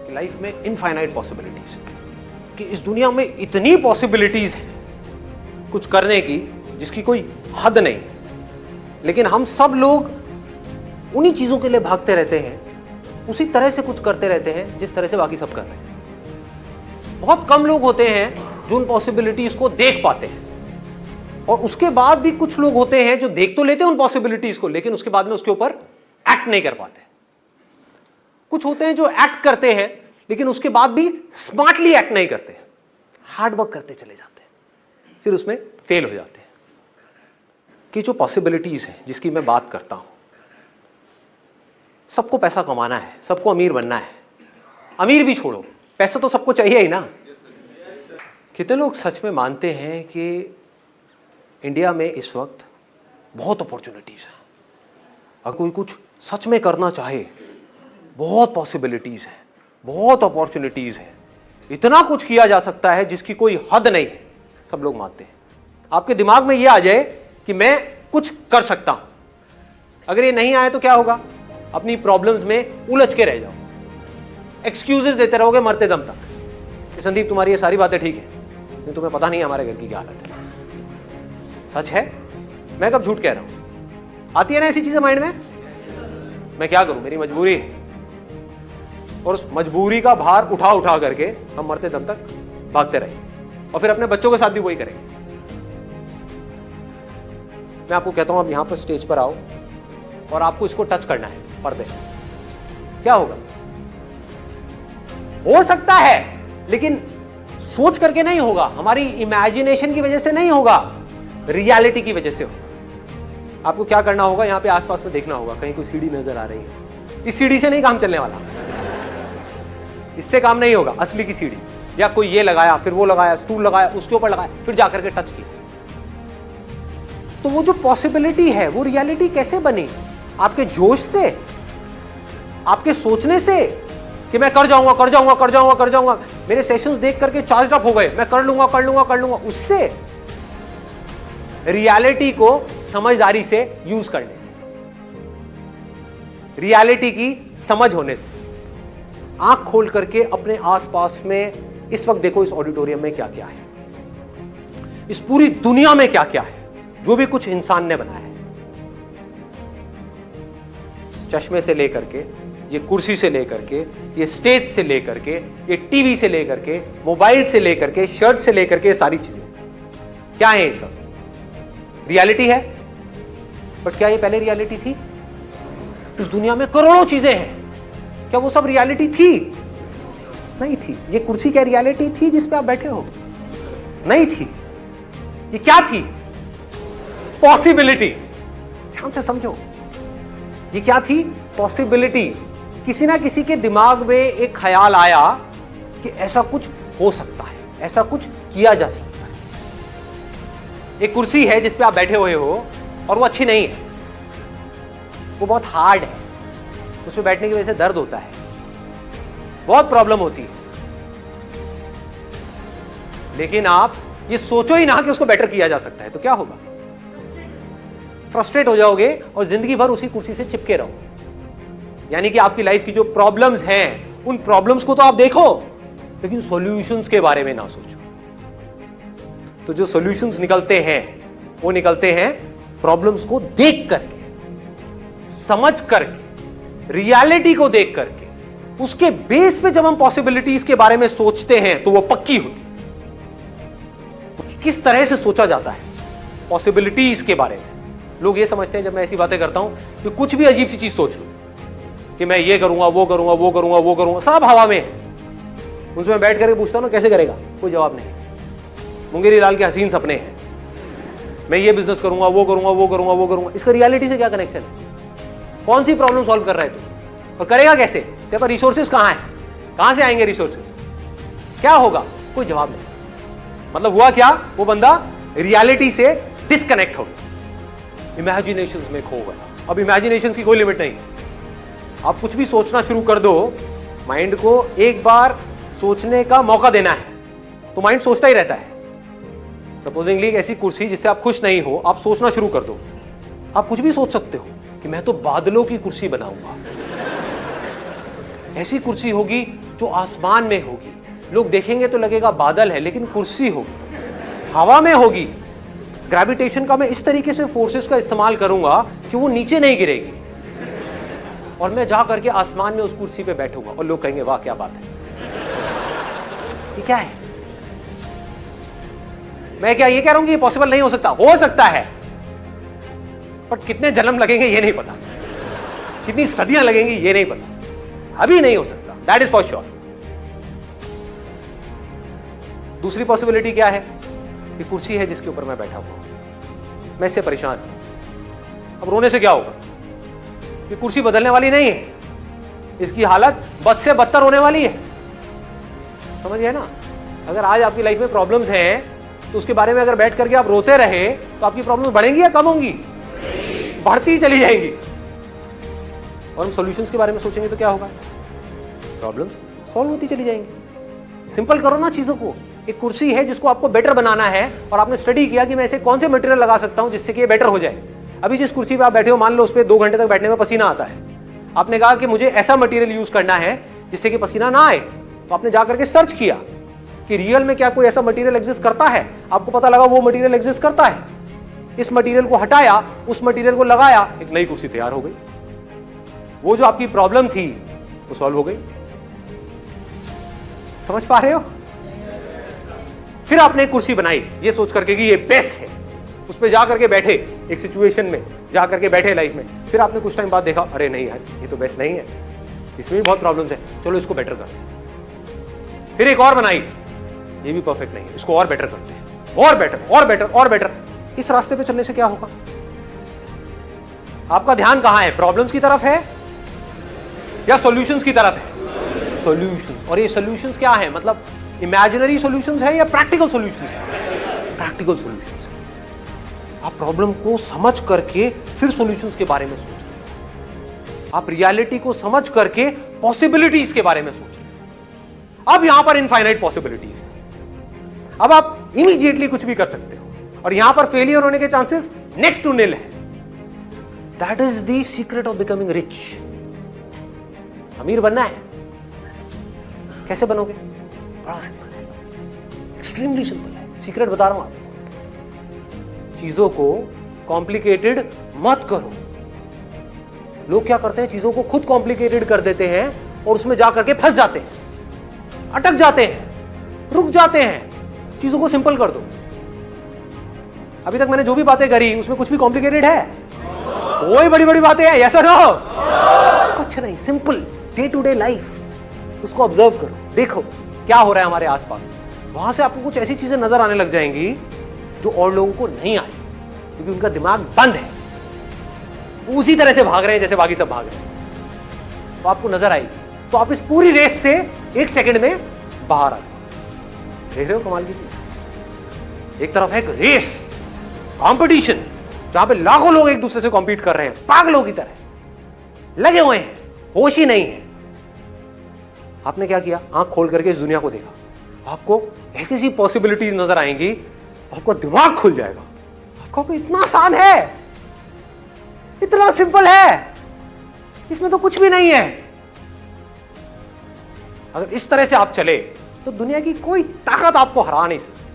कि लाइफ में infinite possibilities है, कि इस दुनिया में इतनी पॉसिबिलिटीज हैं कुछ करने की जिसकी कोई हद नहीं, लेकिन हम सब लोग उन्हीं चीजों के लिए भागते रहते हैं, उसी तरह से कुछ करते रहते हैं जिस तरह से बाकी सब कर रहे हैं। बहुत कम लोग होते हैं जो उन पॉसिबिलिटीज को देख पाते हैं, और उसके बाद भी कुछ लोग होते हैं जो देख तो लेते हैं उन पॉसिबिलिटीज को, लेकिन उसके बाद में उसके ऊपर एक्ट नहीं कर पाते। कुछ होते हैं जो एक्ट करते हैं लेकिन उसके बाद भी स्मार्टली एक्ट नहीं करते, हार्ड वर्क करते चले जाते हैं, फिर उसमें फेल हो जाते हैं। कि जो पॉसिबिलिटीज है जिसकी मैं बात करता हूं, सबको पैसा कमाना है, सबको अमीर बनना है। अमीर भी छोड़ो, पैसा तो सबको चाहिए ही ना। कितने लोग सच में मानते हैं कि इंडिया में इस वक्त बहुत अपॉर्चुनिटीज है, अगर कोई कुछ सच में करना चाहे बहुत पॉसिबिलिटीज है, बहुत अपॉर्चुनिटीज है, इतना कुछ किया जा सकता है जिसकी कोई हद नहीं है। सब लोग मानते हैं। आपके दिमाग में यह आ जाए कि मैं कुछ कर सकता हूं, अगर ये नहीं आए तो क्या होगा? अपनी प्रॉब्लम्स में उलझ के रह जाओ, एक्सक्यूजेस देते रहोगे मरते दम तक। संदीप तुम्हारी ये सारी बातें ठीक है, लेकिन तुम्हें पता नहीं है हमारे घर की क्या हालत है। सच है, मैं कब झूठ कह रहा हूं? आती है ना ऐसी चीजें माइंड में, मैं क्या करूं, मेरी मजबूरी है। और उस मजबूरी का भार उठा उठा करके हम मरते दम तक भागते रहे, और फिर अपने बच्चों के साथ भी वही करेंगे। मैं आपको कहता हूं, आप यहां पर स्टेज पर आओ और आपको इसको टच करना है, पर्दे। क्या होगा? हो सकता है, लेकिन सोच करके नहीं होगा, हमारी इमेजिनेशन की वजह से नहीं होगा, रियलिटी की वजह से होगा। आपको क्या करना होगा? यहां पे आसपास में देखना होगा, कहीं कोई सीढ़ी नजर आ रही है। इस सीढ़ी से नहीं काम चलने वाला, इससे काम नहीं होगा। असली की सीढ़ी, या कोई ये लगाया, फिर वो लगाया, स्टूल लगाया, उसके ऊपर लगाया, फिर जाकर के टच किया। तो वो जो पॉसिबिलिटी है वो रियलिटी कैसे बनी? आपके जोश से, आपके सोचने से कि मैं कर जाऊंगा, कर जाऊंगा, कर जाऊंगा, कर जाऊंगा, मेरे सेशंस देख करके चार्ज अप हो गए, मैं कर लूंगा, कर लूंगा, कर लूंगा। उससे, रियलिटी को समझदारी से यूज करने से, रियलिटी की समझ होने से, आंख खोल करके अपने आसपास में इस वक्त देखो, इस ऑडिटोरियम में क्या क्या है, इस पूरी दुनिया में क्या क्या है, जो भी कुछ इंसान ने बनाया है। चश्मे से लेकर के, ये कुर्सी से लेकर के, ये स्टेज से लेकर के, ये टीवी से लेकर के, मोबाइल से लेकर के, शर्ट से लेकर के, सारी चीजें क्या है? ये सब रियलिटी है। बट क्या ये पहले रियलिटी थी? इस दुनिया में करोड़ों चीजें हैं, क्या वो सब रियलिटी थी? नहीं थी। ये कुर्सी क्या रियलिटी थी जिस पे आप बैठे हो? नहीं थी। ये क्या थी? पॉसिबिलिटी। ध्यान से समझो, ये क्या थी? पॉसिबिलिटी। किसी ना किसी के दिमाग में एक ख्याल आया कि ऐसा कुछ हो सकता है, ऐसा कुछ किया जा सकता है। एक कुर्सी है जिस पे आप बैठे हुए हो और वो अच्छी नहीं है, वो बहुत हार्ड है, उसमें बैठने की वजह से दर्द होता है, बहुत प्रॉब्लम होती है। लेकिन आप ये सोचो ही ना कि उसको बेटर किया जा सकता है, तो क्या होगा? फ्रस्ट्रेट हो जाओगे और जिंदगी भर उसी कुर्सी से चिपके रहो। यानी कि आपकी लाइफ की जो प्रॉब्लम्स हैं, उन प्रॉब्लम्स को तो आप देखो, लेकिन सॉल्यूशंस के बारे में ना सोचो। तो जो सॉल्यूशंस निकलते हैं, वो निकलते हैं प्रॉब्लम्स को देख करके, समझ करके, रियलिटी को देख करके। उसके बेस पे जब हम पॉसिबिलिटीज के बारे में सोचते हैं तो वो पक्की होती। किस तरह से सोचा जाता है पॉसिबिलिटीज के बारे में? लोग ये समझते हैं, जब मैं ऐसी बातें करता हूं, कि कुछ भी अजीब सी चीज सोच लूं कि मैं ये करूंगा, वो करूंगा, वो करूंगा, वो करूंगा, सब हवा में है। उनसे मैं बैठ करके पूछता हूं ना, कैसे करेगा? कोई जवाब नहीं। मुंगेरी लाल के हसीन सपने हैं, मैं ये बिजनेस करूंगा, वो करूंगा, वो करूंगा, वो करूंगा। इसका रियलिटी से क्या कनेक्शन है? कौन सी प्रॉब्लम सॉल्व कर रहा है तू, और करेगा कैसे? तेरे पास रिसोर्सेज कहां है? कहां से आएंगे रिसोर्सेज? क्या होगा? कोई जवाब नहीं। मतलब हुआ क्या? वो बंदा रियलिटी से डिस्कनेक्ट हो गया, इमेजिनेशंस में खो गया। अब इमेजिनेशंस की कोई लिमिट नहीं। आप कुछ भी सोचना शुरू कर दो, माइंड को एक बार सोचने का मौका देना है, तो माइंड सोचता ही रहता है। सपोजिंगली एक ऐसी कुर्सी जिससे आप खुश नहीं हो, आप सोचना शुरू कर दो, आप कुछ भी सोच सकते हो कि मैं तो बादलों की कुर्सी बनाऊंगा, ऐसी कुर्सी होगी जो आसमान में होगी, लोग देखेंगे तो लगेगा बादल है, लेकिन कुर्सी होगी, हवा में होगी। ग्रेविटेशन का मैं इस तरीके से फोर्सेस का इस्तेमाल करूंगा कि वो नीचे नहीं गिरेगी, और मैं जा करके आसमान में उस कुर्सी पे बैठूंगा और लोग कहेंगे वाह क्या बात है। ये क्या है? मैं क्या ये कह रहा हूं कि ये पॉसिबल नहीं हो सकता? हो सकता है, बट कितने जन्म लगेंगे ये नहीं पता, कितनी सदियां लगेंगी ये नहीं पता, अभी नहीं हो सकता, दैट इज फॉर श्योर। दूसरी पॉसिबिलिटी क्या है? ये कुर्सी है जिसके ऊपर मैं बैठा हुआ, मैं इससे परेशान हूं। अब रोने से क्या होगा? ये कुर्सी बदलने वाली नहीं है, इसकी हालत बद से बदतर होने वाली है। समझिए ना? अगर आज आपकी लाइफ में प्रॉब्लम्स हैं तो उसके बारे में अगर बैठ करके आप रोते रहे तो आपकी प्रॉब्लम्स बढ़ेंगी या कम होंगी? बढ़ती ही चली जाएंगी। और हम सॉल्यूशंस के बारे में सोचेंगे तो क्या होगा? प्रॉब्लम्स सॉल्व होती चली जाएंगी। सिंपल करो ना चीजों को। एक कुर्सी है जिसको आपको बेटर बनाना है, और आपने स्टडी किया कि मैं ऐसे कौन से मटेरियल लगा सकता हूं जिससे कि ये बेटर हो जाए। अभी जिस कुर्सी पे आप बैठे हो, मान लो उस पर 2 घंटे तक बैठने में पसीना आता है, आपने कहा कि मुझे ऐसा मटेरियल यूज करना है जिससे कि पसीना ना आए, तो आपने जाकर के सर्च किया कि रियल में क्या कोई ऐसा मटेरियल एग्जिस्ट करता है। आपको पता लगा वो मटेरियल एग्जिस्ट करता है। इस मटेरियल को हटाया, उस मटेरियल को लगाया, एक नई कुर्सी तैयार हो गई। वो जो आपकी प्रॉब्लम थी वो सॉल्व हो गई। समझ पा रहे हो? फिर आपने एक कुर्सी बनाई ये सोच करके कि ये बेस्ट है, उस पर जाकर के बैठे, एक सिचुएशन में जाकर के बैठे लाइफ में। फिर आपने कुछ टाइम बाद देखा, अरे नहीं यार ये तो बेस्ट नहीं है, इसमें भी बहुत प्रॉब्लम्स है, चलो इसको बेटर करते हैं। फिर एक और बनाई, ये भी परफेक्ट नहीं है, इसको और बेटर करते हैं, और बेटर और बेटर और बेटर। इस रास्ते पे चलने से क्या होगा? आपका ध्यान कहां है? प्रॉब्लम्स की तरफ है या सॉल्यूशंस की तरफ है? सॉल्यूशंस। और ये सॉल्यूशंस क्या है? मतलब इमेजिनरी सॉल्यूशंस है या प्रैक्टिकल सॉल्यूशंस है? प्रैक्टिकल सॉल्यूशंस है। आप प्रॉब्लम को समझ करके फिर सॉल्यूशंस के बारे में सोचें। आप रियलिटी को समझ करके पॉसिबिलिटीज के बारे में सोचें। अब यहां पर इनफाइनाइट पॉसिबिलिटीज है। अब आप इमीडिएटली कुछ भी कर सकते हो, और यहां पर फेलियर होने के चांसेस नेक्स्ट टू निल है। That is the secret of becoming rich. अमीर बनना है, कैसे बनोगे? बड़ा सिंपल है, एक्सट्रीमली सिंपल है। सीक्रेट बता रहा हूं आपको। चीजों को कॉम्प्लिकेटेड मत करो। लोग क्या करते हैं? चीजों को खुद कॉम्प्लिकेटेड कर देते हैं और उसमें जाकर के फंस जाते हैं, अटक जाते हैं, रुक जाते हैं। चीजों को सिंपल कर दो। अभी तक मैंने जो भी बातें करी उसमें कुछ भी कॉम्प्लिकेटेड है? कोई बड़ी बड़ी बातें हैं? यस और नो? कुछ नहीं, simple day to day life. उसको ऑब्जर्व करो, देखो क्या हो रहा है हमारे आसपास। वहां से आपको कुछ ऐसी चीजें नजर आने लग जाएंगी जो और लोगों को नहीं आए, क्योंकि उनका दिमाग बंद है, उसी तरह से भाग रहे हैं जैसे बाकी सब भाग रहे हैं। तो आपको नजर आएगी, तो आप इस पूरी रेस से 1 सेकंड में बाहर आ जाओ। देख रहे हो कमाल की चीज? एक तरफ है एक रेस, कंपटीशन, जहां पे लाखों लोग एक दूसरे से कॉम्पीट कर रहे हैं, पागलों की तरह लगे हुए हैं, होश ही नहीं है। आपने क्या किया? आंख खोल करके इस दुनिया को देखा। आपको ऐसी ऐसी पॉसिबिलिटीज नजर आएंगी, आपका दिमाग खुल जाएगा। आपको इतना आसान है, इतना सिंपल है, इसमें तो कुछ भी नहीं है। अगर इस तरह से आप चले तो दुनिया की कोई ताकत आपको हरा नहीं सकती।